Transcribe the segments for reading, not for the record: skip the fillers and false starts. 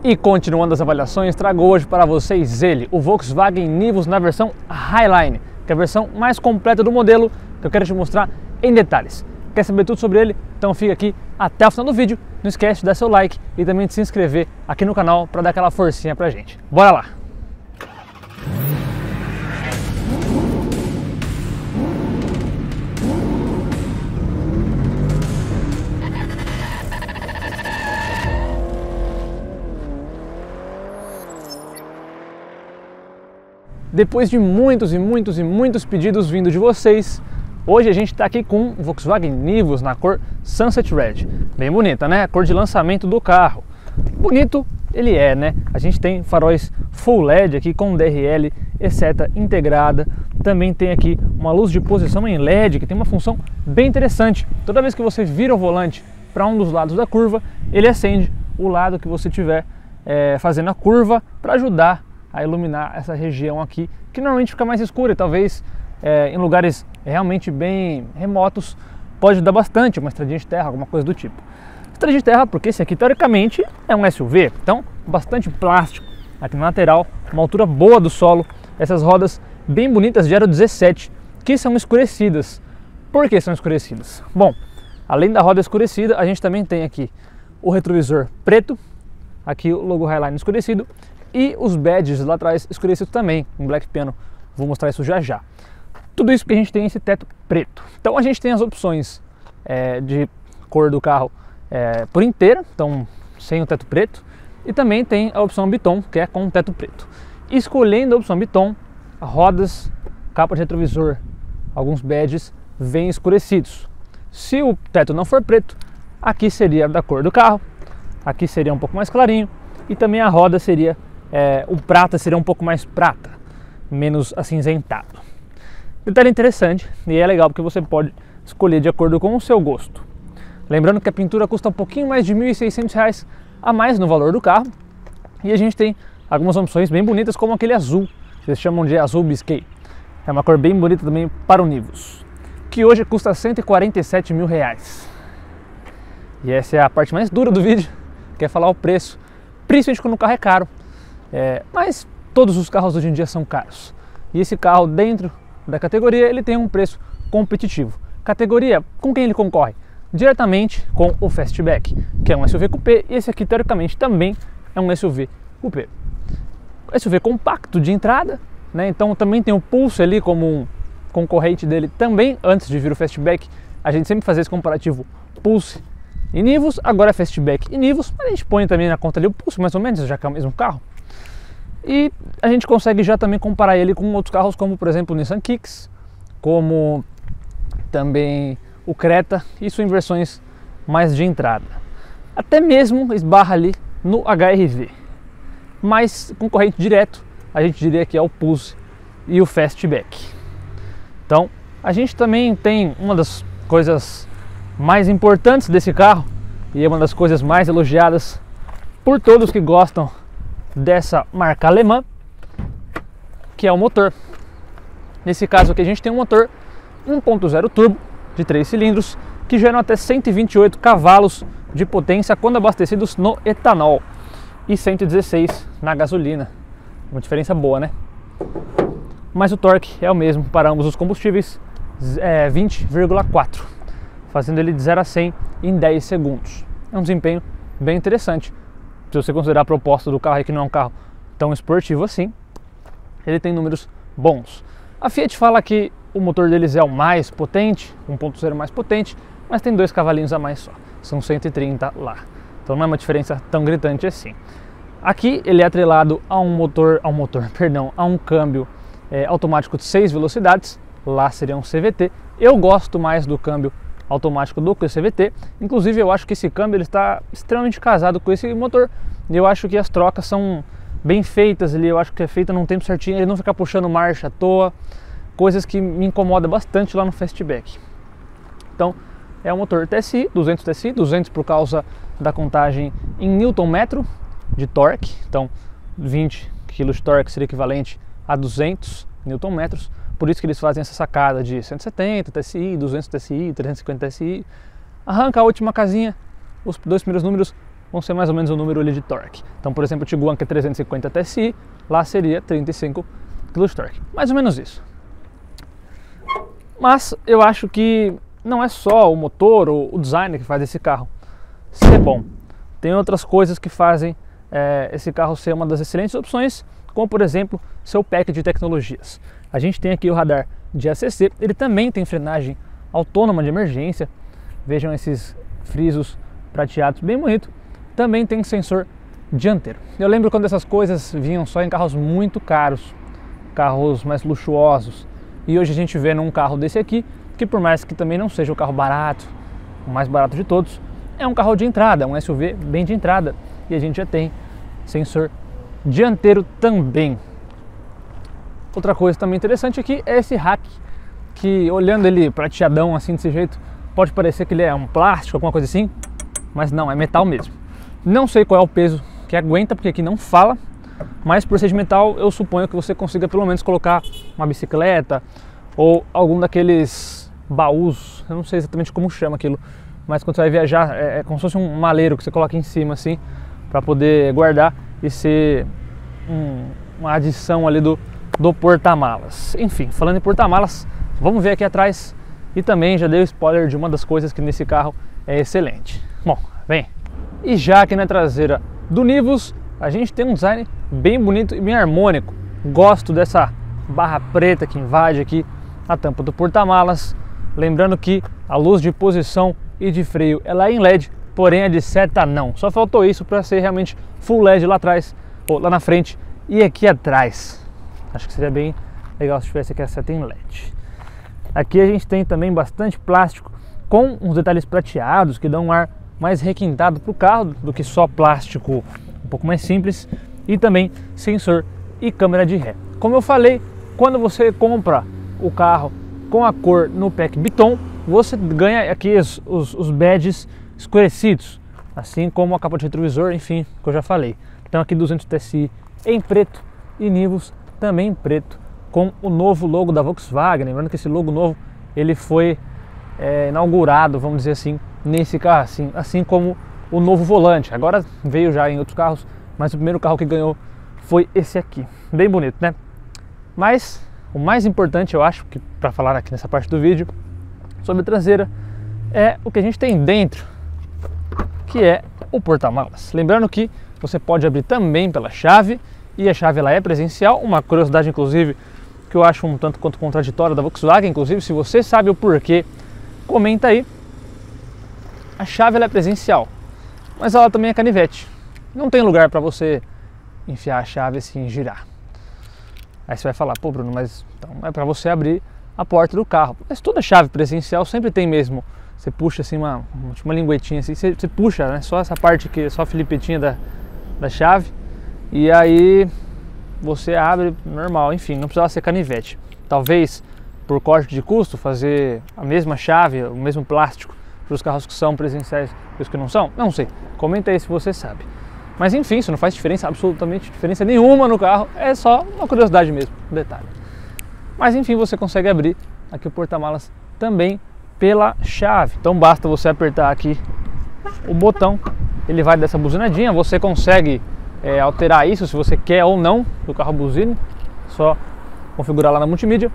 E continuando as avaliações, trago hoje para vocês ele, o Volkswagen Nivus na versão Highline, que é a versão mais completa do modelo, que eu quero te mostrar em detalhes. Quer saber tudo sobre ele? Então fica aqui até o final do vídeo. Não esquece de dar seu like e também de se inscrever aqui no canal para dar aquela forcinha pra gente. Bora lá! Depois de muitos pedidos vindo de vocês, hoje a gente está aqui com o Volkswagen Nivus na cor Sunset Red. Bem bonita, né? A cor de lançamento do carro. Bonito ele é, né? A gente tem faróis Full LED aqui com DRL e seta integrada. Também tem aqui uma luz de posição em LED que tem uma função bem interessante. Toda vez que você vira o volante para um dos lados da curva, ele acende o lado que você estiver fazendo a curva para ajudar a iluminar essa região aqui, que normalmente fica mais escura e talvez em lugares realmente bem remotos pode ajudar bastante, uma estradinha de terra, alguma coisa do tipo. Estradinha de terra porque esse aqui teoricamente é um SUV, então bastante plástico aqui na lateral, uma altura boa do solo, essas rodas bem bonitas de aro 17, que são escurecidas. Por que são escurecidas? Bom, além da roda escurecida, a gente também tem aqui o retrovisor preto, aqui o logo Highline escurecido, e os badges lá atrás escurecidos também, em black piano, vou mostrar isso já já. Tudo isso que a gente tem esse teto preto. Então a gente tem as opções de cor do carro por inteira, então sem o teto preto, e também tem a opção Biton, que é com o teto preto. Escolhendo a opção Biton, rodas, capa de retrovisor, alguns badges vêm escurecidos. Se o teto não for preto, aqui seria da cor do carro, aqui seria um pouco mais clarinho, e também a roda seria o prata seria um pouco mais prata, menos acinzentado. Detalhe interessante, e é legal porque você pode escolher de acordo com o seu gosto. Lembrando que a pintura custa um pouquinho mais de R$ 1.600 a mais no valor do carro. E a gente tem algumas opções bem bonitas, como aquele azul, que eles chamam de azul biscay. É uma cor bem bonita também para o Nivus, que hoje custa R$ 147 mil. E essa é a parte mais dura do vídeo, que é falar o preço, principalmente quando o carro é caro. Mas todos os carros hoje em dia são caros. E esse carro dentro da categoria ele tem um preço competitivo. Categoria, com quem ele concorre? Diretamente com o Fastback, que é um SUV coupé, e esse aqui teoricamente também é um SUV coupé. SUV compacto de entrada, né? Então também tem o Pulse ali como um concorrente dele também. Antes de vir o Fastback, a gente sempre fazia esse comparativo Pulse e Nivus, agora é Fastback e Nivus, mas a gente põe também na conta ali o Pulse mais ou menos, já que é o mesmo carro. E a gente consegue já também comparar ele com outros carros, como por exemplo o Nissan Kicks, como também o Creta, isso em versões mais de entrada. Até mesmo esbarra ali no HR-V. Mas concorrente direto, a gente diria que é o Pulse e o Fastback. Então, a gente também tem uma das coisas mais importantes desse carro, e é uma das coisas mais elogiadas por todos que gostam dessa marca alemã, que é o motor. Nesse caso aqui a gente tem um motor 1.0 turbo de 3 cilindros que geram até 128 cavalos de potência quando abastecidos no etanol e 116 na gasolina. Uma diferença boa, né? Mas o torque é o mesmo para ambos os combustíveis, 20,4, fazendo ele de 0 a 100 em 10 segundos. É um desempenho bem interessante. Se você considerar a proposta do carro aí, que não é um carro tão esportivo assim, ele tem números bons. A Fiat fala que o motor deles é o mais potente, 1.0 mais potente, mas tem 2 cavalinhos a mais só, são 130 lá. Então não é uma diferença tão gritante assim. Aqui ele é atrelado a um câmbio automático de 6 velocidades, lá seria um CVT. Eu gosto mais do câmbio automático do que o CVT, inclusive eu acho que esse câmbio ele está extremamente casado com esse motor, e eu acho que as trocas são bem feitas ali, eu acho que é feita num tempo certinho, ele não fica puxando marcha à toa, coisas que me incomodam bastante lá no Fastback. Então é um motor TSI, 200 por causa da contagem em Nm de torque, então 20 kg de torque seria equivalente a 200 Nm. Por isso que eles fazem essa sacada de 170 TSI, 200 TSI, 350 TSI. Arranca a última casinha, os 2 primeiros números vão ser mais ou menos o número ali de torque. Então, por exemplo, o Tiguan, que é 350 TSI, lá seria 35 kg de torque. Mais ou menos isso. Mas eu acho que não é só o motor ou o design que faz esse carro ser bom. Tem outras coisas que fazem esse carro ser uma das excelentes opções, como por exemplo, seu pack de tecnologias. A gente tem aqui o radar de ACC, ele também tem frenagem autônoma de emergência. Vejam esses frisos prateados, bem bonito. Também tem sensor dianteiro. Eu lembro quando essas coisas vinham só em carros muito caros, carros mais luxuosos. E hoje a gente vê num carro desse aqui, que por mais que também não seja o carro barato, o mais barato de todos, é um carro de entrada, um SUV bem de entrada. E a gente já tem sensor dianteiro também. Outra coisa também interessante aqui é esse rack, que olhando ele prateadão assim desse jeito, pode parecer que ele é um plástico, alguma coisa assim, mas não, é metal mesmo. Não sei qual é o peso que aguenta, porque aqui não fala, mas por ser de metal eu suponho que você consiga pelo menos colocar uma bicicleta ou algum daqueles baús, eu não sei exatamente como chama aquilo, mas quando você vai viajar é como se fosse um maleiro que você coloca em cima assim, para poder guardar e ser uma adição ali do porta-malas. Enfim, falando em porta-malas, vamos ver aqui atrás, e também já dei o spoiler de uma das coisas que nesse carro é excelente. Bom, vem! E já aqui na traseira do Nivus, a gente tem um design bem bonito e bem harmônico. Gosto dessa barra preta que invade aqui a tampa do porta-malas. Lembrando que a luz de posição e de freio ela é em LED, porém a de seta não. Só faltou isso para ser realmente full LED lá atrás, ou lá na frente e aqui atrás. Acho que seria bem legal se tivesse aqui a seta em LED. Aqui a gente tem também bastante plástico com uns detalhes prateados que dão um ar mais requintado para o carro do que só plástico um pouco mais simples, e também sensor e câmera de ré. Como eu falei, quando você compra o carro com a cor no pack Biton, você ganha aqui os badges escurecidos, assim como a capa de retrovisor, enfim, que eu já falei. Então aqui 200 TSI em preto e Nivus também em preto, com o novo logo da Volkswagen. Lembrando que esse logo novo ele foi inaugurado, vamos dizer assim, nesse carro, assim como o novo volante. Agora veio já em outros carros, mas o primeiro carro que ganhou foi esse aqui. Bem bonito, né? Mas o mais importante, eu acho, que para falar aqui nessa parte do vídeo sobre a traseira, é o que a gente tem dentro, que é o porta-malas. Lembrando que você pode abrir também pela chave, e a chave ela é presencial. Uma curiosidade, inclusive, que eu acho um tanto quanto contraditória da Volkswagen, inclusive, se você sabe o porquê, comenta aí. A chave ela é presencial, mas ela também é canivete. Não tem lugar para você enfiar a chave assim e girar. Aí você vai falar, pô Bruno, mas então é para você abrir a porta do carro. Mas toda chave presencial sempre tem mesmo. Você puxa assim uma linguetinha assim, você puxa, né, só essa parte aqui, só a filipetinha da chave, e aí você abre normal. Enfim, não precisava ser canivete. Talvez por corte de custo fazer a mesma chave, o mesmo plástico para os carros que são presenciais e os que não são? Não sei, comenta aí se você sabe. Mas enfim, isso não faz diferença, absolutamente diferença nenhuma no carro, é só uma curiosidade mesmo, um detalhe. Mas enfim, você consegue abrir aqui o porta-malas também pela chave. Então basta você apertar aqui o botão, ele vai dessa buzinadinha, você consegue alterar isso se você quer ou não do carro buzine, só configurar lá na multimídia.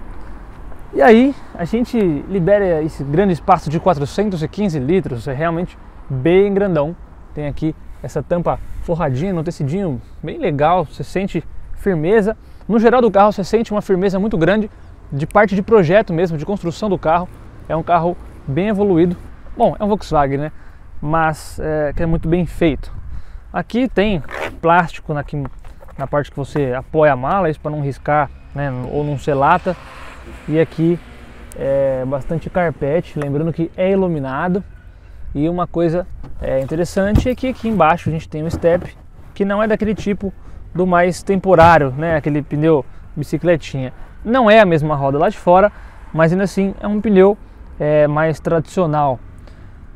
E aí a gente libera esse grande espaço de 415 litros, é realmente bem grandão. Tem aqui essa tampa forradinha no tecidinho, bem legal, você sente firmeza. No geral do carro você sente uma firmeza muito grande de parte de projeto mesmo, de construção do carro. É um carro bem evoluído. Bom, é um Volkswagen, né? Mas que é muito bem feito. Aqui tem plástico na parte que você apoia a mala, isso para não riscar, né? Ou não ser lata. E aqui é bastante carpete, lembrando que é iluminado. E uma coisa interessante é que aqui embaixo a gente tem um step, que não é daquele tipo do mais temporário, né? Aquele pneu bicicletinha. Não é a mesma roda lá de fora, mas ainda assim é um pneu mais tradicional.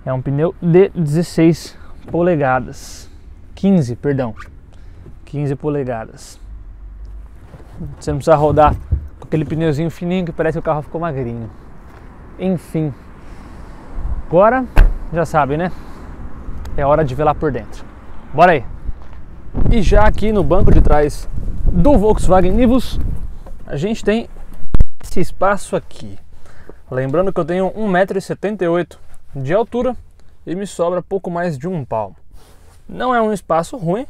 É um pneu de 16 polegadas. 15 polegadas. Você não precisa rodar com aquele pneuzinho fininho que parece que o carro ficou magrinho. Enfim. Agora, já sabe, né? É hora de ver lá por dentro. Bora aí! E já aqui no banco de trás do Volkswagen Nivus, a gente tem esse espaço aqui. Lembrando que eu tenho 1,78 m de altura e me sobra pouco mais de um palmo. Não é um espaço ruim,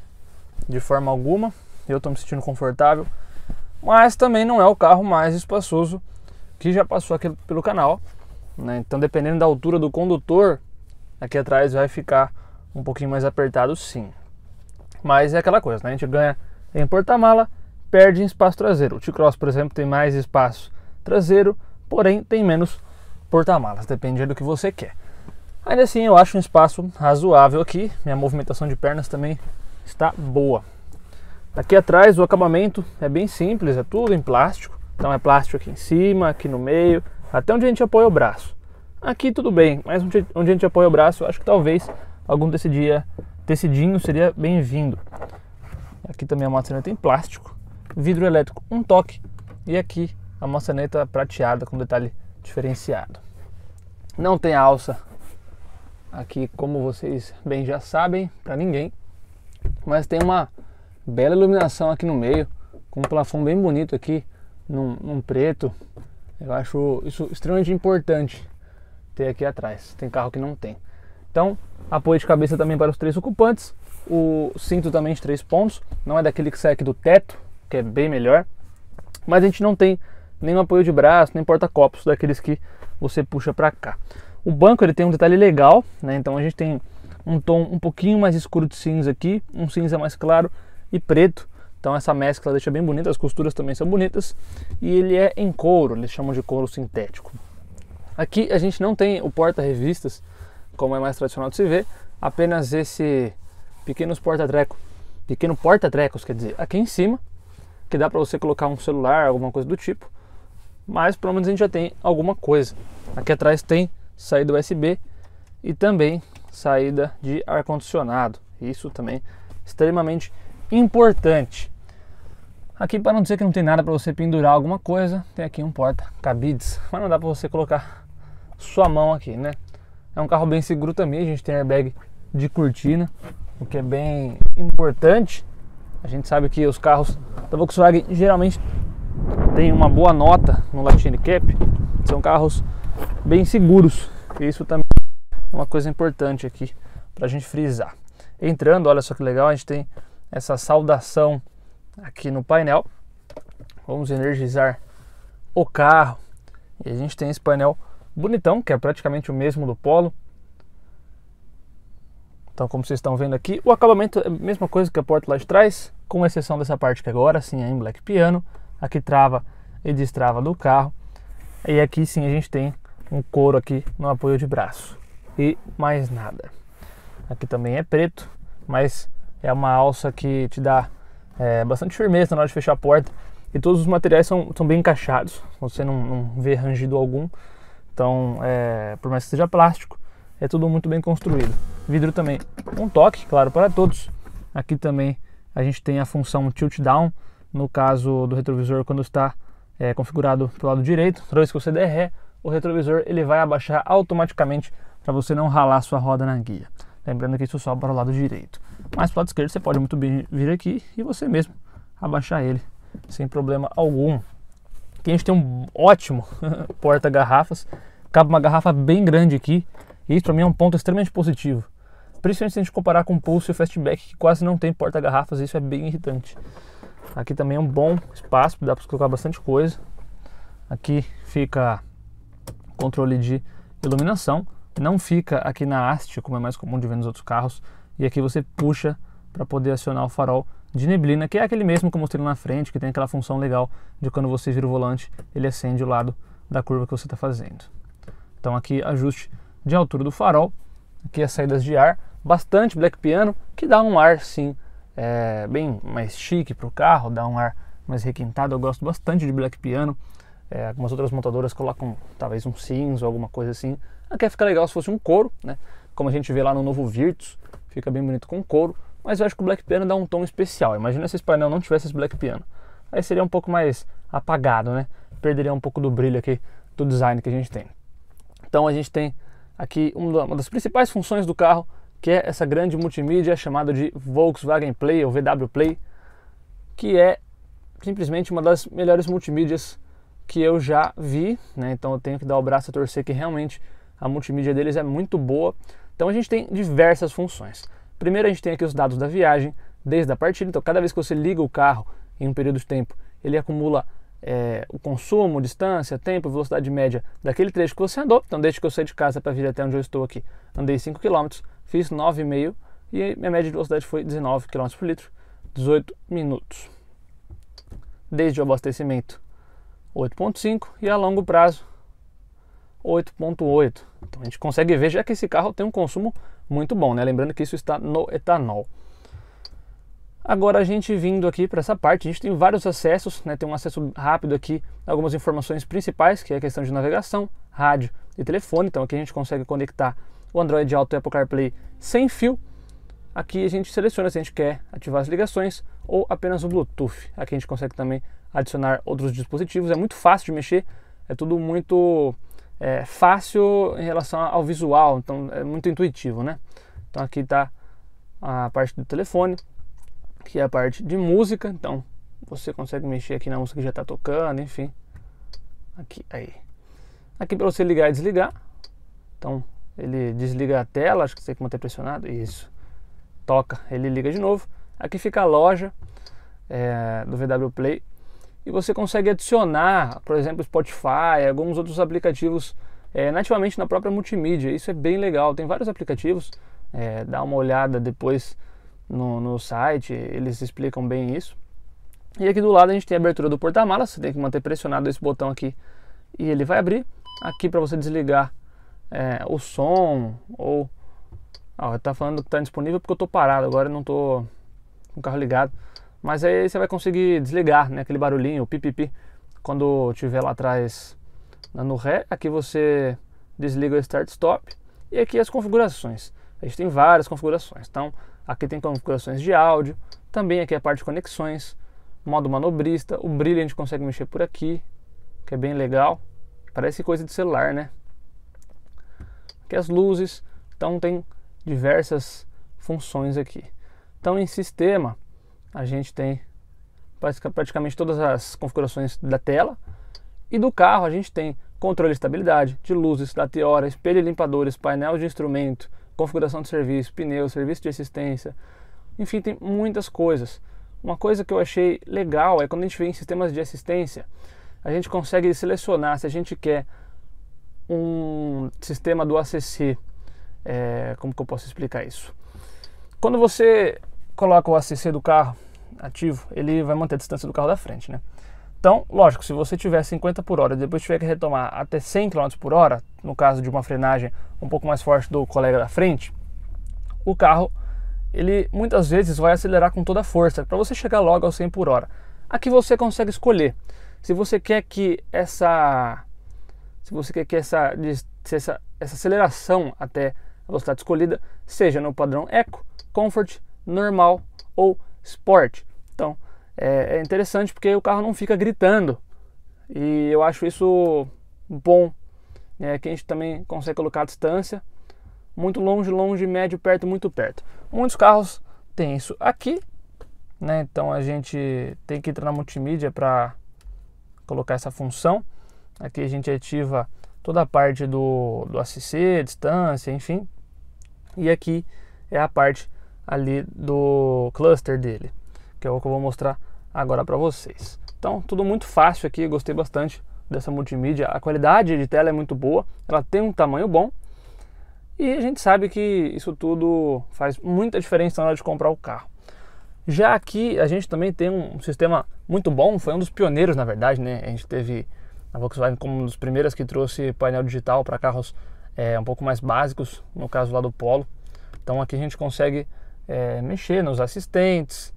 de forma alguma, eu estou me sentindo confortável, mas também não é o carro mais espaçoso que já passou aqui pelo canal, né? Então, dependendo da altura do condutor, aqui atrás vai ficar um pouquinho mais apertado, sim. Mas é aquela coisa, né? A gente ganha em porta-mala, perde em espaço traseiro. O T-Cross, por exemplo, tem mais espaço traseiro, porém tem menos porta-malas, depende do que você quer. Ainda assim, eu acho um espaço razoável aqui. Minha movimentação de pernas também está boa. Aqui atrás o acabamento é bem simples, é tudo em plástico. Então é plástico aqui em cima, aqui no meio, até onde a gente apoia o braço. Aqui tudo bem, mas onde a gente apoia o braço, eu acho que talvez algum tecidinho seria bem-vindo. Aqui também a maçaneta em plástico, vidro elétrico um toque, e aqui a maçaneta prateada com detalhe diferenciado. Não tem alça aqui, como vocês bem já sabem, para ninguém, mas tem uma bela iluminação aqui no meio, com um plafond bem bonito aqui, num preto. Eu acho isso extremamente importante ter aqui atrás, tem carro que não tem. Então, apoio de cabeça também para os 3 ocupantes, o cinto também de 3 pontos, não é daquele que sai aqui do teto, que é bem melhor, mas a gente não tem nenhum apoio de braço, nem porta-copos, daqueles que você puxa para cá. O banco ele tem um detalhe legal, né? Então a gente tem um tom um pouquinho mais escuro de cinza aqui, um cinza mais claro e preto. Então essa mescla deixa bem bonita, as costuras também são bonitas. E ele é em couro, eles chamam de couro sintético. Aqui a gente não tem o porta-revistas, como é mais tradicional de se ver, apenas esse pequeno porta-trecos, quer dizer, aqui em cima, que dá para você colocar um celular, alguma coisa do tipo, mas pelo menos a gente já tem alguma coisa. Aqui atrás tem saída USB e também saída de ar-condicionado, isso também extremamente importante. Aqui, para não dizer que não tem nada para você pendurar alguma coisa, tem aqui um porta-cabides, mas não dá para você colocar sua mão aqui, né? É um carro bem seguro também, a gente tem airbag de cortina, o que é bem importante. A gente sabe que os carros da Volkswagen geralmente têm uma boa nota no Light Handicap, são carros bem seguros, e isso também é uma coisa importante aqui para a gente frisar. Entrando, olha só que legal, a gente tem essa saudação aqui no painel. Vamos energizar o carro e a gente tem esse painel bonitão, que é praticamente o mesmo do Polo. Então, como vocês estão vendo aqui, o acabamento é a mesma coisa que a porta lá de trás, com exceção dessa parte que agora sim é em black piano. Aqui trava e destrava do carro, e aqui sim a gente tem um couro aqui no apoio de braço e mais nada. Aqui também é preto, mas é uma alça que te dá bastante firmeza na hora de fechar a porta, e todos os materiais são bem encaixados, você não vê rangido algum. Então, por mais que seja plástico, é tudo muito bem construído. Vidro também um toque, claro, para todos. Aqui também a gente tem a função tilt down, no caso do retrovisor, quando está configurado pelo lado direito. Toda vez que você der ré, o retrovisor ele vai abaixar automaticamente para você não ralar sua roda na guia. Lembrando que isso só para o lado direito. Mas para o lado esquerdo você pode muito bem vir aqui e você mesmo abaixar ele sem problema algum. Aqui a gente tem um ótimo porta-garrafas, cabe uma garrafa bem grande aqui, e isso para mim é um ponto extremamente positivo. Principalmente se a gente comparar com o Pulse e o Fastback, que quase não tem porta-garrafas, isso é bem irritante. Aqui também é um bom espaço, dá para colocar bastante coisa. Aqui fica controle de iluminação, não fica aqui na haste, como é mais comum de ver nos outros carros, e aqui você puxa para poder acionar o farol de neblina, que é aquele mesmo que eu mostrei lá na frente, que tem aquela função legal de quando você vira o volante, ele acende o lado da curva que você está fazendo. Então aqui ajuste de altura do farol, aqui as saídas de ar, bastante black piano, que dá um ar sim, bem mais chique para o carro, dá um ar mais requintado. Eu gosto bastante de black piano. Algumas outras montadoras colocam talvez um cinza ou alguma coisa assim. Aqui fica legal se fosse um couro, né? Como a gente vê lá no novo Virtus, fica bem bonito com couro. Mas eu acho que o black piano dá um tom especial. Imagina se esse painel não tivesse esse black piano, aí seria um pouco mais apagado, né? Perderia um pouco do brilho aqui do design que a gente tem. Então a gente tem aqui uma das principais funções do carro, que é essa grande multimídia chamada de Volkswagen Play ou VW Play, que é simplesmente uma das melhores multimídias que eu já vi, né? Então eu tenho que dar o braço a torcer que realmente a multimídia deles é muito boa. Então a gente tem diversas funções. Primeiro a gente tem aqui os dados da viagem, desde a partida. Então cada vez que você liga o carro em um período de tempo, ele acumula o consumo, distância, tempo, velocidade média daquele trecho que você andou. Então desde que eu saí de casa para vir até onde eu estou aqui, andei 5 km, fiz 9,5 e minha média de velocidade foi 19 km por litro, 18 minutos. Desde o abastecimento 8,5 e a longo prazo 8,8. Então a gente consegue ver já que esse carro tem um consumo muito bom, né? Lembrando que isso está no etanol. Agora a gente vindo aqui para essa parte, a gente tem vários acessos, né? Tem um acesso rápido aqui, algumas informações principais, que é a questão de navegação, rádio e telefone. Então aqui a gente consegue conectar o Android Auto e Apple CarPlay sem fio. Aqui a gente seleciona se a gente quer ativar as ligações ou apenas o Bluetooth. Aqui a gente consegue também adicionar outros dispositivos. É muito fácil de mexer, é tudo muito fácil em relação ao visual, então é muito intuitivo, né? Então aqui está a parte do telefone, que é a parte de música. Então você consegue mexer aqui na música que já está tocando, enfim. Aqui para você ligar e desligar. Então ele desliga a tela, acho que você tem que manter pressionado, isso. Toca, ele liga de novo. Aqui fica a loja do VW Play e você consegue adicionar, por exemplo, Spotify, alguns outros aplicativos nativamente na própria multimídia. Isso é bem legal, tem vários aplicativos, dá uma olhada depois no site, eles explicam bem isso. E aqui do lado a gente tem a abertura do porta-malas, você tem que manter pressionado esse botão aqui e ele vai abrir. Aqui para você desligar o som ou... tá falando que está disponível porque eu estou parado, agora eu não estou com o carro ligado. Mas aí você vai conseguir desligar, né, aquele barulhinho, o pipipi, quando estiver lá atrás no ré. Aqui você desliga o Start Stop. E aqui as configurações. A gente tem várias configurações. Então aqui tem configurações de áudio. Também aqui a parte de conexões, modo manobrista. O brilho a gente consegue mexer por aqui, que é bem legal. Parece coisa de celular, né? Aqui as luzes. Então tem diversas funções aqui. Então em sistema a gente tem praticamente todas as configurações da tela, e do carro a gente tem controle de estabilidade, de luzes, data-hora, espelho e limpadores, painel de instrumento, configuração de serviço, pneus, serviço de assistência, enfim, tem muitas coisas. Uma coisa que eu achei legal é quando a gente vê em sistemas de assistência, a gente consegue selecionar se a gente quer um sistema do ACC. Como que eu posso explicar isso? Quando você coloca o ACC do carro ativo, ele vai manter a distância do carro da frente, né? Então, lógico, se você tiver 50 por hora e depois tiver que retomar até 100 km por hora, no caso de uma frenagem um pouco mais forte do colega da frente, o carro, ele muitas vezes vai acelerar com toda a força para você chegar logo aos 100 por hora. Aqui você consegue escolher se você quer que essa aceleração até a velocidade escolhida seja no padrão Eco, Comfort, Normal ou Sport. Então é interessante porque o carro não fica gritando e eu acho isso bom, que a gente também consegue colocar a distância muito longe, longe, médio, perto, muito perto. Muitos carros têm isso aqui, né? Então a gente tem que entrar na multimídia para colocar essa função. Aqui a gente ativa toda a parte do ACC, distância, enfim. E aqui é a parte ali do cluster dele, que é o que eu vou mostrar agora para vocês. Então tudo muito fácil aqui, gostei bastante dessa multimídia. A qualidade de tela é muito boa, ela tem um tamanho bom e a gente sabe que isso tudo faz muita diferença na hora de comprar o carro. Já aqui a gente também tem um sistema muito bom, foi um dos pioneiros na verdade, né? A gente teve a Volkswagen como uma das primeiras que trouxe painel digital para carros um pouco mais básicos, no caso lá do Polo. Então aqui a gente consegue mexer nos assistentes,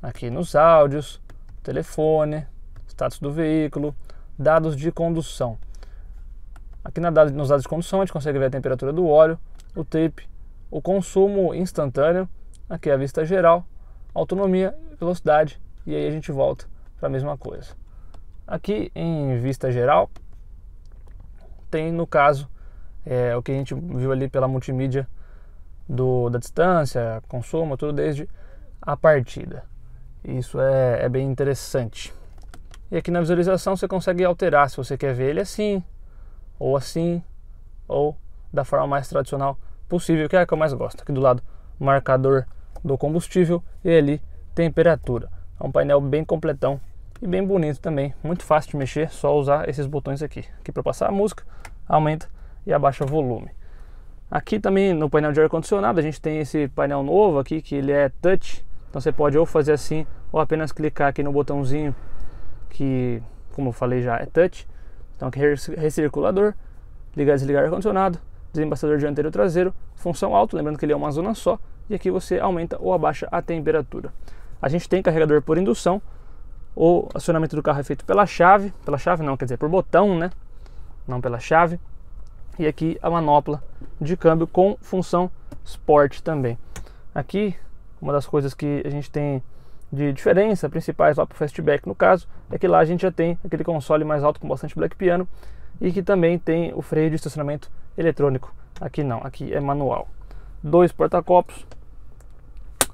aqui nos áudios, telefone, status do veículo, dados de condução. Aqui nos dados de condução a gente consegue ver a temperatura do óleo, o tape, o consumo instantâneo, aqui a vista geral, autonomia, velocidade, e aí a gente volta para a mesma coisa. Aqui em vista geral tem, no caso, o que a gente viu ali pela multimídia da distância, consumo, tudo desde a partida. Isso é bem interessante. E aqui na visualização você consegue alterar se você quer ver ele assim, ou da forma mais tradicional possível, que é a que eu mais gosto. Aqui do lado, marcador do combustível e ali, temperatura. É um painel bem completão e bem bonito também, muito fácil de mexer, só usar esses botões aqui para passar a música, aumenta e abaixa o volume. Aqui também no painel de ar-condicionado a gente tem esse painel novo aqui, que ele é touch, então você pode ou fazer assim, ou apenas clicar aqui no botãozinho que, como eu falei já, é touch. Então aqui recirculador, ligar e desligar ar-condicionado, desembaçador dianteiro e traseiro, função alto, lembrando que ele é uma zona só, e aqui você aumenta ou abaixa a temperatura. A gente tem carregador por indução, o acionamento do carro é feito pela chave não, quer dizer, por botão, né? Não pela chave. E aqui a manopla de câmbio com função Sport também. Aqui, uma das coisas que a gente tem de diferença principais lá para o Fastback, no caso, é que lá a gente já tem aquele console mais alto com bastante black piano e que também tem o freio de estacionamento eletrônico. Aqui não, aqui é manual. 2 porta-copos,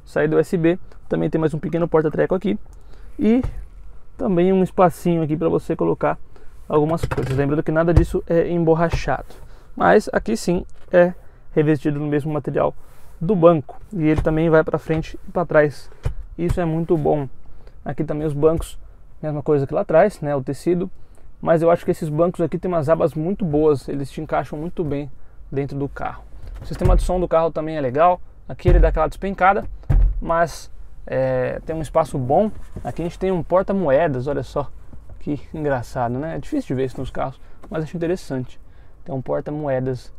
saída USB, também tem mais um pequeno porta-treco aqui e também um espacinho aqui para você colocar algumas coisas. Lembrando que nada disso é emborrachado, mas aqui sim é revestido no mesmo material do banco e ele também vai para frente e para trás. Isso é muito bom. Aqui também os bancos, mesma coisa que lá atrás, né, o tecido, mas eu acho que esses bancos aqui tem umas abas muito boas, eles te encaixam muito bem dentro do carro. O sistema de som do carro também é legal. Aqui ele dá aquela despencada, mas tem um espaço bom. Aqui a gente tem um porta-moedas, olha só que engraçado, né? É difícil de ver isso nos carros, mas acho interessante. Tem um porta-moedas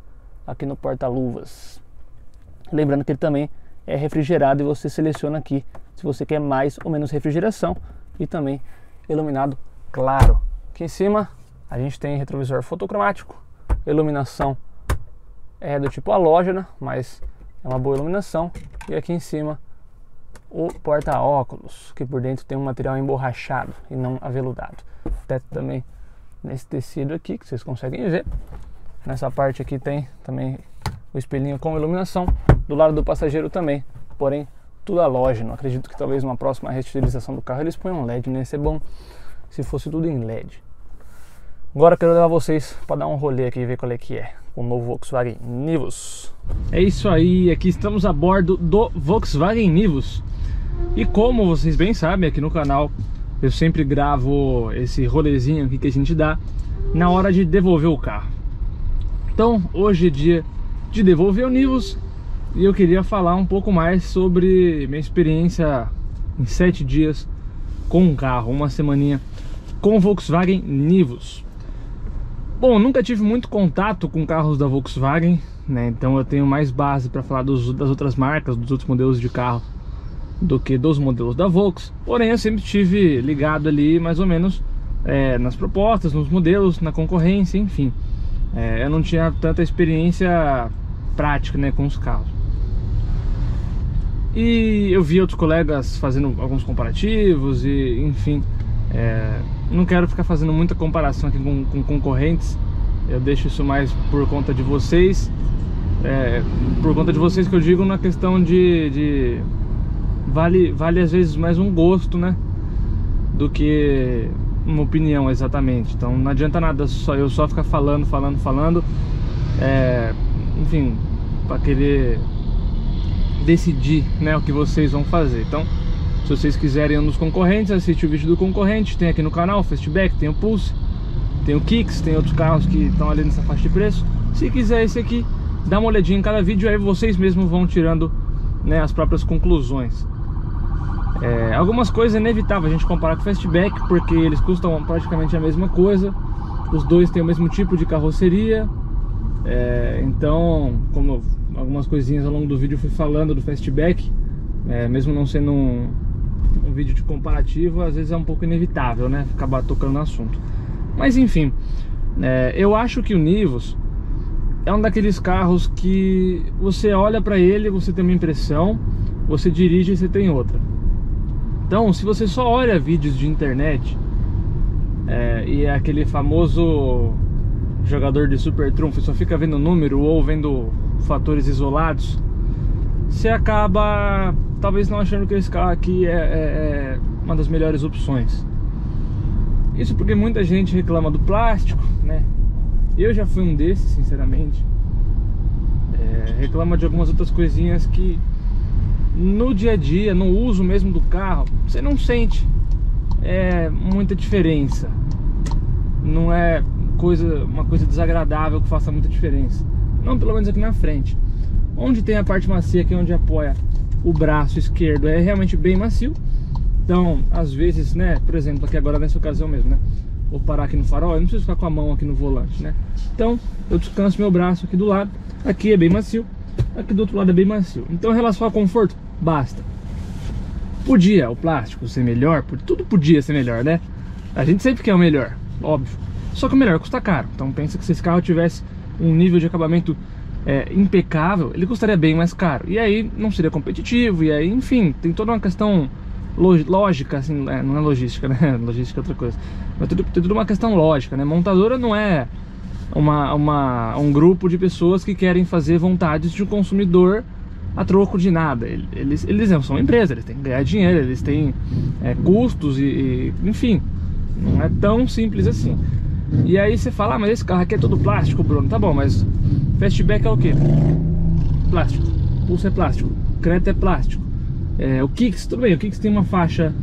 aqui no porta-luvas. Lembrando que ele também é refrigerado e você seleciona aqui se você quer mais ou menos refrigeração e também iluminado claro. Aqui em cima a gente tem retrovisor fotocromático, iluminação é do tipo halógena, mas é uma boa iluminação. E aqui em cima o porta-óculos, que por dentro tem um material emborrachado e não aveludado. O teto também nesse tecido aqui, que vocês conseguem ver. Nessa parte aqui tem também o espelhinho com iluminação. Do lado do passageiro também, porém tudo halógeno. Acredito que talvez numa próxima reestilização do carro eles ponham um LED, né? Ia ser bom se fosse tudo em LED. Agora eu quero levar vocês para dar um rolê aqui e ver qual é que é o novo Volkswagen Nivus. É isso aí, aqui estamos a bordo do Volkswagen Nivus. E como vocês bem sabem, aqui no canal eu sempre gravo esse rolezinho aqui que a gente dá na hora de devolver o carro. Então hoje é dia de devolver o Nivus e eu queria falar um pouco mais sobre minha experiência em 7 dias com um carro, uma semaninha com o Volkswagen Nivus. Bom, nunca tive muito contato com carros da Volkswagen, né? Então eu tenho mais base para falar das outras marcas, dos outros modelos de carro, do que dos modelos da Volks. Porém eu sempre estive ligado ali mais ou menos nas propostas, nos modelos, na concorrência, enfim. Eu não tinha tanta experiência prática, né, com os carros. E eu vi outros colegas fazendo alguns comparativos e enfim, não quero ficar fazendo muita comparação aqui com concorrentes. Eu deixo isso mais por conta de vocês, por conta de vocês que eu digo na questão de vale às vezes mais um gosto, né, do que uma opinião exatamente. Então não adianta nada eu só ficar falando, enfim, para querer decidir, né, o que vocês vão fazer. Então, se vocês quiserem um dos concorrentes, assiste o vídeo do concorrente. Tem aqui no canal o Fastback, tem o Pulse, tem o Kicks, tem outros carros que estão ali nessa faixa de preço. Se quiser esse aqui, dá uma olhadinha em cada vídeo, aí vocês mesmos vão tirando, né, as próprias conclusões. Algumas coisas é inevitável a gente comparar com o Fastback, porque eles custam praticamente a mesma coisa. Os dois têm o mesmo tipo de carroceria. Então, como algumas coisinhas ao longo do vídeo eu fui falando do Fastback, mesmo não sendo um vídeo de comparativo, às vezes é um pouco inevitável, né, acabar tocando no assunto. Mas enfim, eu acho que o Nivus é um daqueles carros que você olha para ele, você tem uma impressão, você dirige e você tem outra. Então, se você só olha vídeos de internet e é aquele famoso jogador de super trunfo, só fica vendo número ou vendo fatores isolados, você acaba talvez não achando que esse carro aqui é uma das melhores opções. Isso porque muita gente reclama do plástico, né? Eu já fui um desses, sinceramente. Reclama de algumas outras coisinhas que no dia a dia, no uso mesmo do carro, você não sente muita diferença. Não é uma coisa desagradável que faça muita diferença. Não, pelo menos aqui na frente. Onde tem a parte macia, que é onde apoia o braço esquerdo, é realmente bem macio. Então, às vezes, né, por exemplo, aqui agora nessa ocasião mesmo, né, vou parar aqui no farol, eu não preciso ficar com a mão aqui no volante, né. Então, eu descanso meu braço aqui do lado, aqui é bem macio, aqui do outro lado é bem macio. Então, em relação ao conforto, basta. Podia o plástico ser melhor, tudo podia ser melhor, né. A gente sempre quer o melhor, óbvio. Só que o melhor custa caro. Então, pensa que se esse carro tivesse um nível de acabamento impecável, ele custaria bem mais caro. E aí não seria competitivo, e aí, enfim, tem toda uma questão lógica, assim, não é logística, né? Logística é outra coisa. Mas tem tudo uma questão lógica, né? Montadora não é um grupo de pessoas que querem fazer vontades de um consumidor a troco de nada. Eles são uma empresa, eles têm que ganhar dinheiro, eles têm custos enfim, não é tão simples assim. E aí você fala, mas esse carro aqui é todo plástico, Bruno. Tá bom, mas Fastback é o quê? Plástico. Pulse é plástico. Creta é plástico. O Kicks, tudo bem, o Kicks tem uma faixa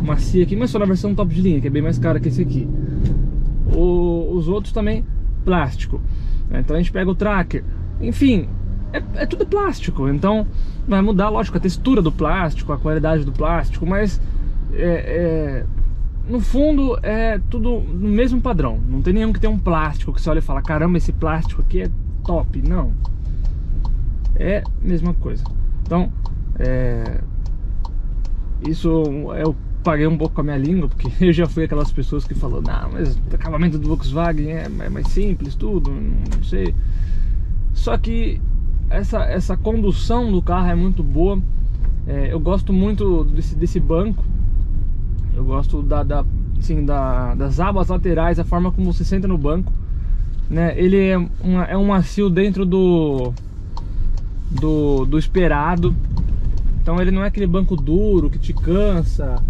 macia aqui, mas só na versão top de linha, que é bem mais cara que esse aqui. Os outros também, plástico. Então a gente pega o Tracker. Enfim, é tudo plástico. Então vai mudar, lógico, a textura do plástico, a qualidade do plástico, mas no fundo é tudo no mesmo padrão. Não tem nenhum que tem um plástico que você olha e fala, caramba, esse plástico aqui é top. Não, é a mesma coisa. Então isso eu paguei um pouco com a minha língua, porque eu já fui aquelas pessoas que falou, não, mas o acabamento do Volkswagen é mais simples, tudo, não sei. Só que essa condução do carro é muito boa. Eu gosto muito desse banco. Eu gosto das abas laterais, a forma como você senta no banco, né? Ele é um macio dentro do esperado. Então ele não é aquele banco duro que te cansa.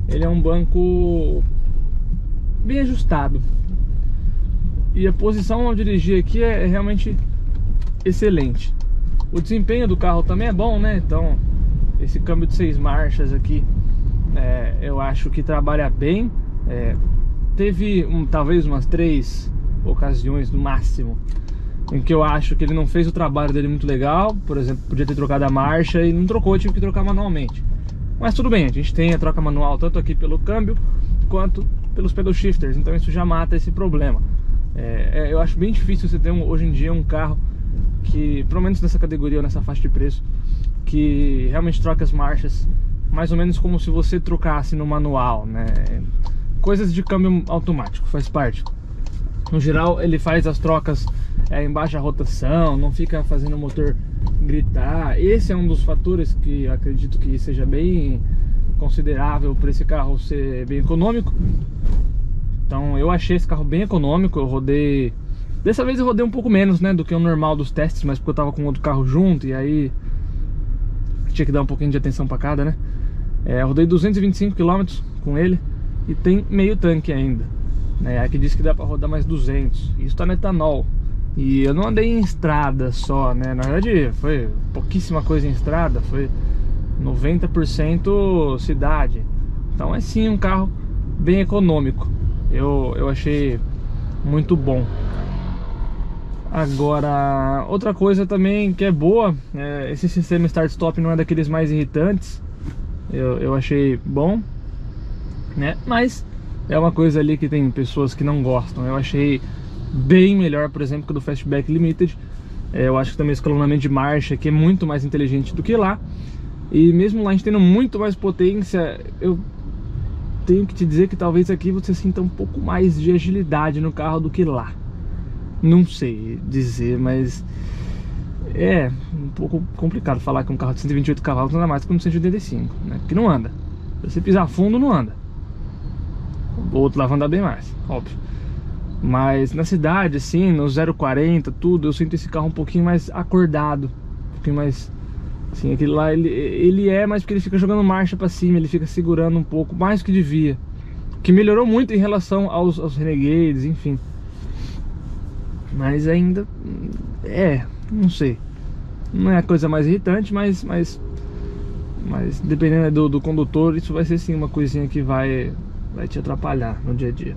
Ele é um banco bem ajustado. E a posição ao dirigir aqui é realmente excelente. O desempenho do carro também é bom, né? Então esse câmbio de 6 marchas aqui, eu acho que trabalha bem. Teve talvez umas 3 ocasiões no máximo em que eu acho que ele não fez o trabalho dele muito legal. Por exemplo, podia ter trocado a marcha e não trocou, tive que trocar manualmente. Mas tudo bem, a gente tem a troca manual tanto aqui pelo câmbio quanto pelos pedal shifters, então isso já mata esse problema. Eu acho bem difícil você ter hoje em dia um carro que, pelo menos nessa categoria ou nessa faixa de preço, que realmente troca as marchas mais ou menos como se você trocasse no manual, né? Coisas de câmbio automático, faz parte. No geral ele faz as trocas em baixa rotação, não fica fazendo o motor gritar. Esse é um dos fatores que eu acredito que seja bem considerável para esse carro ser bem econômico. Então eu achei esse carro bem econômico. Eu rodei, dessa vez eu rodei um pouco menos, né, do que o normal dos testes, mas porque eu tava com outro carro junto e aí tinha que dar um pouquinho de atenção para cada, né. Eu rodei 225 km com ele e tem meio tanque ainda, né. Aqui diz que dá para rodar mais 200. Isso tá no etanol. E eu não andei em estrada só, né? Na verdade foi pouquíssima coisa em estrada, foi 90% cidade. Então é sim um carro bem econômico. Eu achei muito bom. Agora, outra coisa também que é boa, esse sistema start-stop não é daqueles mais irritantes. Eu achei bom, né? Mas é uma coisa ali que tem pessoas que não gostam. Eu achei bem melhor, por exemplo, que o do Fastback Limited. Eu acho que também o escalonamento de marcha aqui é muito mais inteligente do que lá. E mesmo lá a gente tendo muito mais potência, eu tenho que te dizer que talvez aqui você sinta um pouco mais de agilidade no carro do que lá. Não sei dizer, mas é um pouco complicado falar que um carro de 128 cavalos anda mais que um de 185, né? Porque não anda. Se você pisar fundo, não anda. O outro lá vai andar bem mais, óbvio. Mas na cidade, assim, no 0,40, tudo, eu sinto esse carro um pouquinho mais acordado, um pouquinho mais Assim, aquele lá, ele é, mas porque ele fica jogando marcha pra cima, ele fica segurando um pouco, mais do que devia. Que melhorou muito em relação aos Renegades, enfim. Mas ainda, não sei. Não é a coisa mais irritante, mas dependendo do condutor, isso vai ser sim uma coisinha que vai te atrapalhar no dia a dia.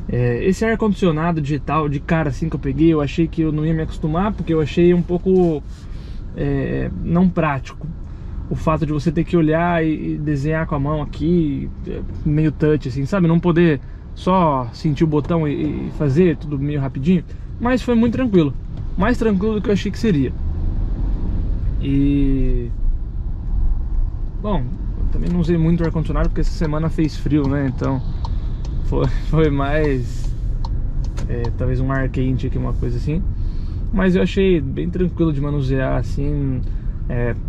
Esse ar-condicionado digital, de cara assim que eu peguei, eu achei que eu não ia me acostumar, porque eu achei um pouco não prático. O fato de você ter que olhar e desenhar com a mão aqui, meio touch assim, sabe? Não poder só sentir o botão e fazer tudo meio rapidinho. Mas foi muito tranquilo, mais tranquilo do que eu achei que seria. E... bom, eu também não usei muito o ar-condicionado porque essa semana fez frio, né? Então foi mais talvez um ar quente aqui, uma coisa assim. Mas eu achei bem tranquilo de manusear assim.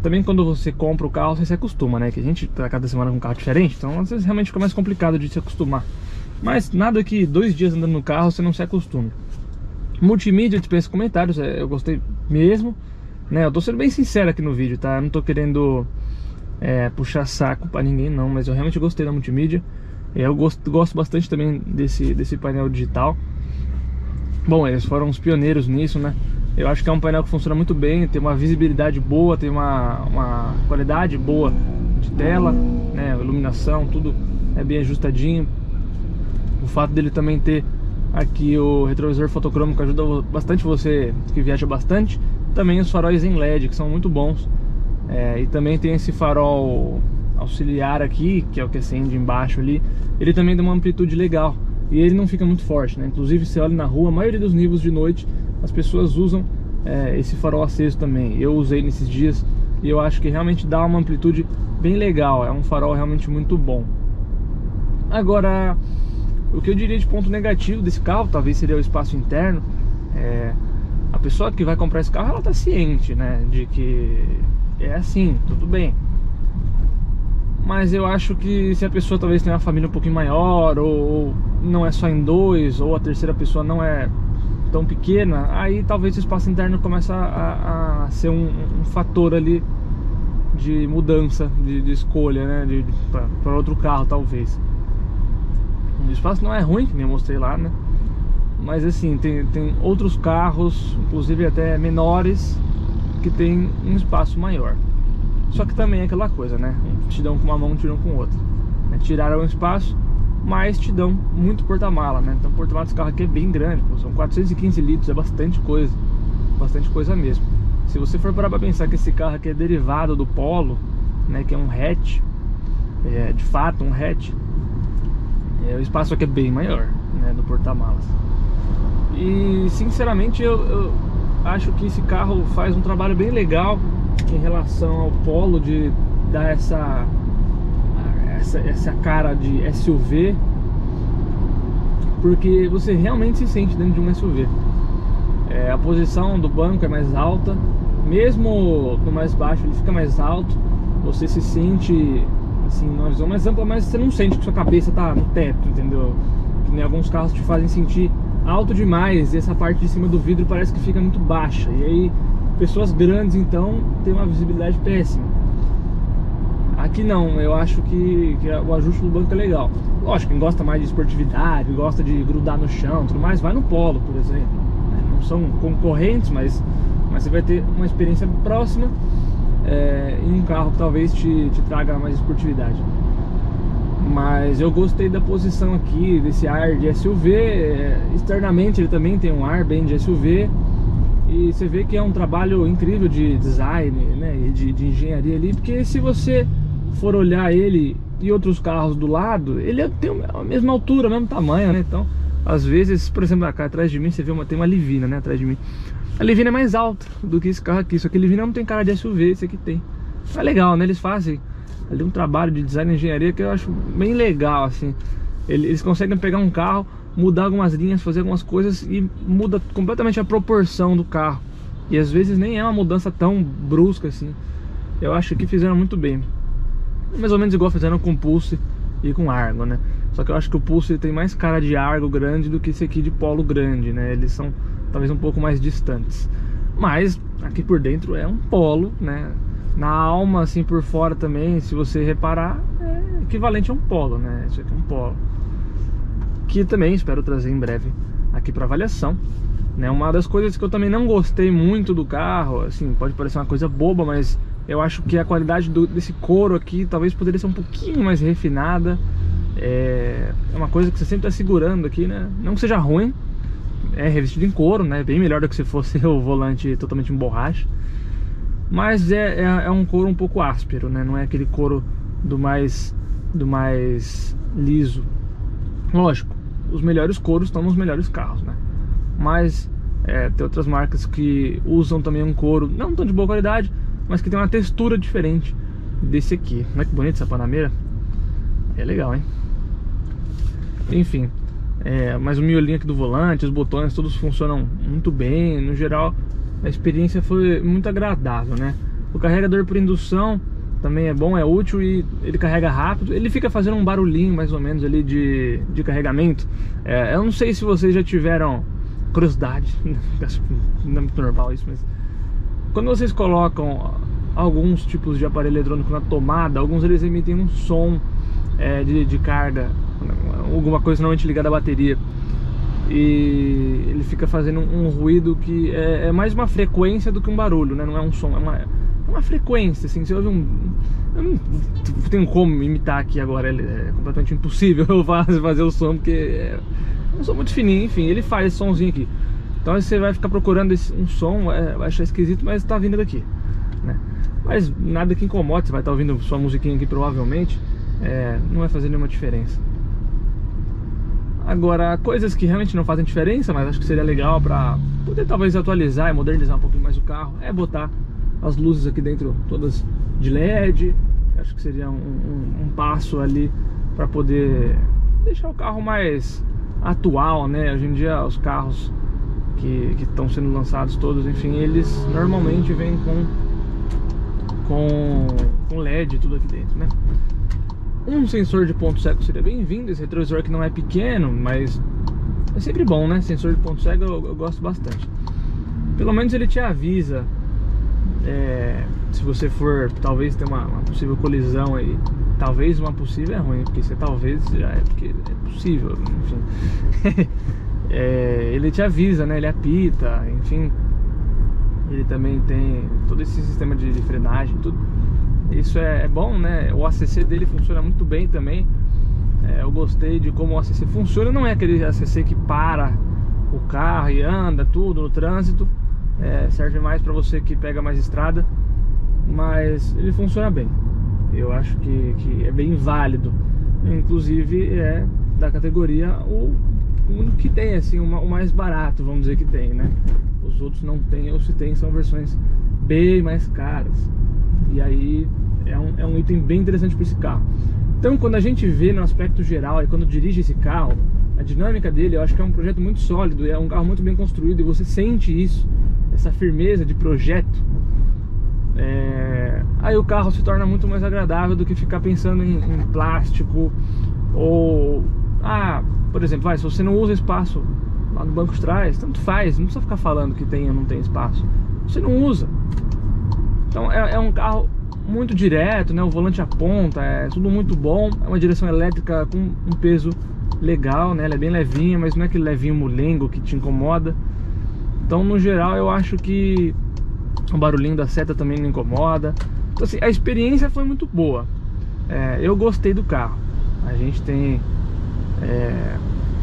Também quando você compra o carro, você se acostuma, né? Que a gente tá cada semana com um carro diferente, então às vezes realmente fica mais complicado de se acostumar. Mas nada que 2 dias andando no carro você não se acostume. Multimídia, dispensa comentários, eu gostei mesmo, né? Eu tô sendo bem sincero aqui no vídeo, tá? Eu não tô querendo puxar saco pra ninguém não, mas eu realmente gostei da multimídia. Eu gosto bastante também desse painel digital. Bom, eles foram os pioneiros nisso, né? Eu acho que é um painel que funciona muito bem, tem uma visibilidade boa, tem uma qualidade boa de tela, né? Iluminação, tudo é bem ajustadinho. O fato dele também ter aqui o retrovisor fotocrômico ajuda bastante você que viaja bastante. Também os faróis em LED, que são muito bons. E também tem esse farol auxiliar aqui, que é o que acende embaixo ali. Ele também dá uma amplitude legal e ele não fica muito forte, né? Inclusive, você olha na rua, a maioria dos níveis de noite as pessoas usam esse farol aceso também. Eu usei nesses dias e eu acho que realmente dá uma amplitude bem legal. É um farol realmente muito bom. Agora, o que eu diria de ponto negativo desse carro talvez seria o espaço interno. A pessoa que vai comprar esse carro, ela tá ciente, né, de que é assim, tudo bem. Mas eu acho que se a pessoa talvez tenha uma família um pouquinho maior, ou não é só em 2, ou a terceira pessoa não é tão pequena, aí talvez o espaço interno comece a ser um fator ali de mudança, de escolha, né, para outro carro talvez. O espaço não é ruim, que nem eu mostrei lá, né? Mas assim, tem outros carros, inclusive até menores, que tem um espaço maior. Só que também é aquela coisa, né? Te dão com uma mão, te dão com outra. Tiraram um espaço, mas te dão muito porta-mala, né? Então o porta-mala desse carro aqui é bem grande, pô, são 415 litros, é bastante coisa mesmo. Se você for parar pra pensar que esse carro aqui é derivado do Polo, né? Que é um hatch, de fato um hatch, o espaço aqui é bem maior, né? Do porta-malas. E sinceramente eu acho que esse carro faz um trabalho bem legal em relação ao Polo, de dar essa cara de SUV, porque você realmente se sente dentro de um SUV. A posição do banco é mais alta, mesmo no mais baixo ele fica mais alto. Você se sente assim numa visão mais ampla, mas você não sente que sua cabeça tá no teto, entendeu? Que nem alguns carros te fazem sentir alto demais e essa parte de cima do vidro parece que fica muito baixa. E aí pessoas grandes então tem uma visibilidade péssima. Aqui não, eu acho que o ajuste do banco é legal. Lógico, quem gosta mais de esportividade, gosta de grudar no chão, tudo mais, vai no Polo, por exemplo. Não são concorrentes, mas você vai ter uma experiência próxima em um carro que talvez te traga mais esportividade. Mas eu gostei da posição aqui, desse ar de SUV. Externamente ele também tem um ar bem de SUV. E você vê que é um trabalho incrível de design, né, e de engenharia ali. Porque se você for olhar ele e outros carros do lado, ele tem a mesma altura, o mesmo tamanho, né? Então, às vezes, por exemplo, cá atrás de mim, você vê tem uma Livina, né, atrás de mim. A Livina é mais alta do que esse carro aqui, só que a Livina não tem cara de SUV, esse aqui tem. É legal, né? Eles fazem ali um trabalho de design e engenharia que eu acho bem legal, assim. Eles conseguem pegar um carro, mudar algumas linhas, fazer algumas coisas e muda completamente a proporção do carro. E às vezes nem é uma mudança tão brusca assim. Eu acho que fizeram muito bem. Mais ou menos igual fizeram com o Pulse e com o Argo, né? Só que eu acho que o Pulse tem mais cara de Argo grande do que esse aqui de Polo grande, né? Eles são talvez um pouco mais distantes. Mas aqui por dentro é um Polo, né? Na alma, assim, por fora também, se você reparar, é equivalente a um Polo, né? Isso aqui é um Polo, que também espero trazer em breve aqui para avaliação, né? Uma das coisas que eu também não gostei muito do carro, assim, pode parecer uma coisa boba, mas eu acho que a qualidade desse couro aqui talvez poderia ser um pouquinho mais refinada. É uma coisa que você sempre está segurando aqui, né? Não que seja ruim, é revestido em couro, né? Bem melhor do que se fosse o volante totalmente em borracha. Mas é um couro um pouco áspero, né? Não é aquele couro do mais liso. Lógico, os melhores couros estão nos melhores carros, né? Mas tem outras marcas que usam também um couro não tão de boa qualidade, mas que tem uma textura diferente desse aqui. Olha que bonito essa Panamera. É legal, hein? Enfim, mas o miolinho aqui do volante, os botões, todos funcionam muito bem. No geral, a experiência foi muito agradável, né? O carregador por indução também é bom, é útil e ele carrega rápido. Ele fica fazendo um barulhinho mais ou menos ali de carregamento. Eu não sei se vocês já tiveram curiosidade, não é muito normal isso, mas quando vocês colocam alguns tipos de aparelho eletrônico na tomada, alguns eles emitem um som de carga, alguma coisa normalmente ligada à bateria, e ele fica fazendo um ruído que é mais uma frequência do que um barulho, né? Não é um som, é uma frequência, assim. Você ouve eu não tenho como imitar aqui agora, é completamente impossível eu fazer o som, porque é um som muito fininho. Enfim, ele faz esse somzinho aqui. Então você vai ficar procurando um som, vai achar esquisito, mas tá vindo daqui, né? Mas nada que incomode, você vai estar ouvindo sua musiquinha aqui provavelmente, não vai fazer nenhuma diferença. Agora, coisas que realmente não fazem diferença, mas acho que seria legal para poder talvez atualizar e modernizar um pouquinho mais o carro, é botar as luzes aqui dentro todas de LED. Acho que seria um passo ali para poder deixar o carro mais atual, né? Hoje em dia os carros que estão sendo lançados todos, enfim, eles normalmente vêm com LED tudo aqui dentro, né? Um sensor de ponto cego seria bem-vindo. Esse retrovisor que não é pequeno, mas é sempre bom, né? Sensor de ponto cego eu gosto bastante. Pelo menos ele te avisa se você for talvez ter uma possível colisão aí. Talvez uma possível é ruim, porque se talvez já é porque é possível, enfim. Ele te avisa, né? Ele apita, enfim. Ele também tem todo esse sistema de frenagem, tudo. Isso é bom, né? O ACC dele funciona muito bem também. Eu gostei de como o ACC funciona. Não é aquele ACC que para o carro e anda tudo no trânsito. Serve mais para você que pega mais estrada, mas ele funciona bem. Eu acho que é bem válido. Inclusive é da categoria o único que tem, assim, o mais barato, vamos dizer que tem, né? Os outros não tem, ou se tem, são versões bem mais caras. E aí é um item bem interessante para esse carro. Então, quando a gente vê no aspecto geral e quando dirige esse carro, a dinâmica dele, eu acho que é um projeto muito sólido, é um carro muito bem construído, e você sente isso, essa firmeza de projeto. Aí o carro se torna muito mais agradável do que ficar pensando em plástico, ou por exemplo, se você não usa espaço lá no banco de trás, tanto faz, não precisa ficar falando que tem ou não tem espaço, você não usa. Então é um carro muito direto, né? O volante aponta, é tudo muito bom. É uma direção elétrica com um peso legal, né? Ela é bem levinha, mas não é aquele levinho mulengo que te incomoda. Então, no geral, eu acho que o barulhinho da seta também não incomoda. Então, assim, a experiência foi muito boa. Eu gostei do carro. A gente tem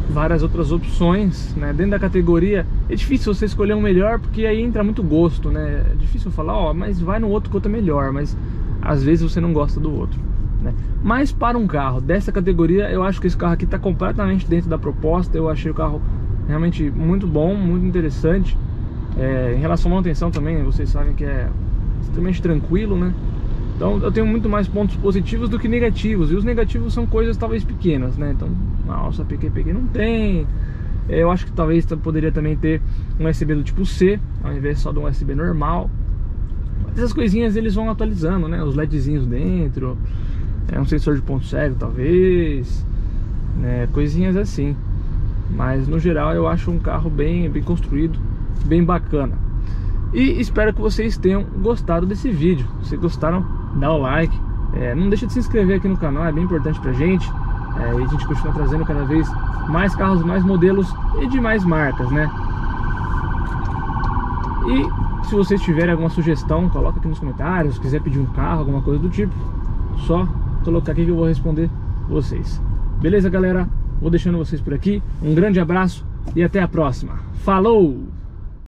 várias outras opções, né? Dentro da categoria é difícil você escolher um melhor, porque aí entra muito gosto, né? É difícil falar, mas vai no outro que outro é melhor, mas às vezes você não gosta do outro, né? Mas para um carro dessa categoria, eu acho que esse carro aqui está completamente dentro da proposta. Eu achei o carro realmente muito bom, muito interessante. Em relação à manutenção também, vocês sabem que é extremamente tranquilo, né? Então eu tenho muito mais pontos positivos do que negativos. E os negativos são coisas talvez pequenas, né? Então, nossa, PQPQ não tem. Eu acho que talvez poderia também ter um USB do tipo C, ao invés só de um USB normal. Mas essas coisinhas eles vão atualizando, né? Os LEDzinhos dentro, um sensor de ponto cego talvez, né? Coisinhas assim. Mas no geral eu acho um carro bem construído, bem bacana. E espero que vocês tenham gostado desse vídeo. Se gostaram, dá o like. Não deixa de se inscrever aqui no canal, é bem importante pra gente. E a gente continua trazendo cada vez mais carros, mais modelos e de mais marcas, né? E se vocês tiverem alguma sugestão, coloca aqui nos comentários. Se quiser pedir um carro, alguma coisa do tipo, só colocar aqui que eu vou responder vocês. Beleza, galera? Vou deixando vocês por aqui. Um grande abraço e até a próxima. Falou!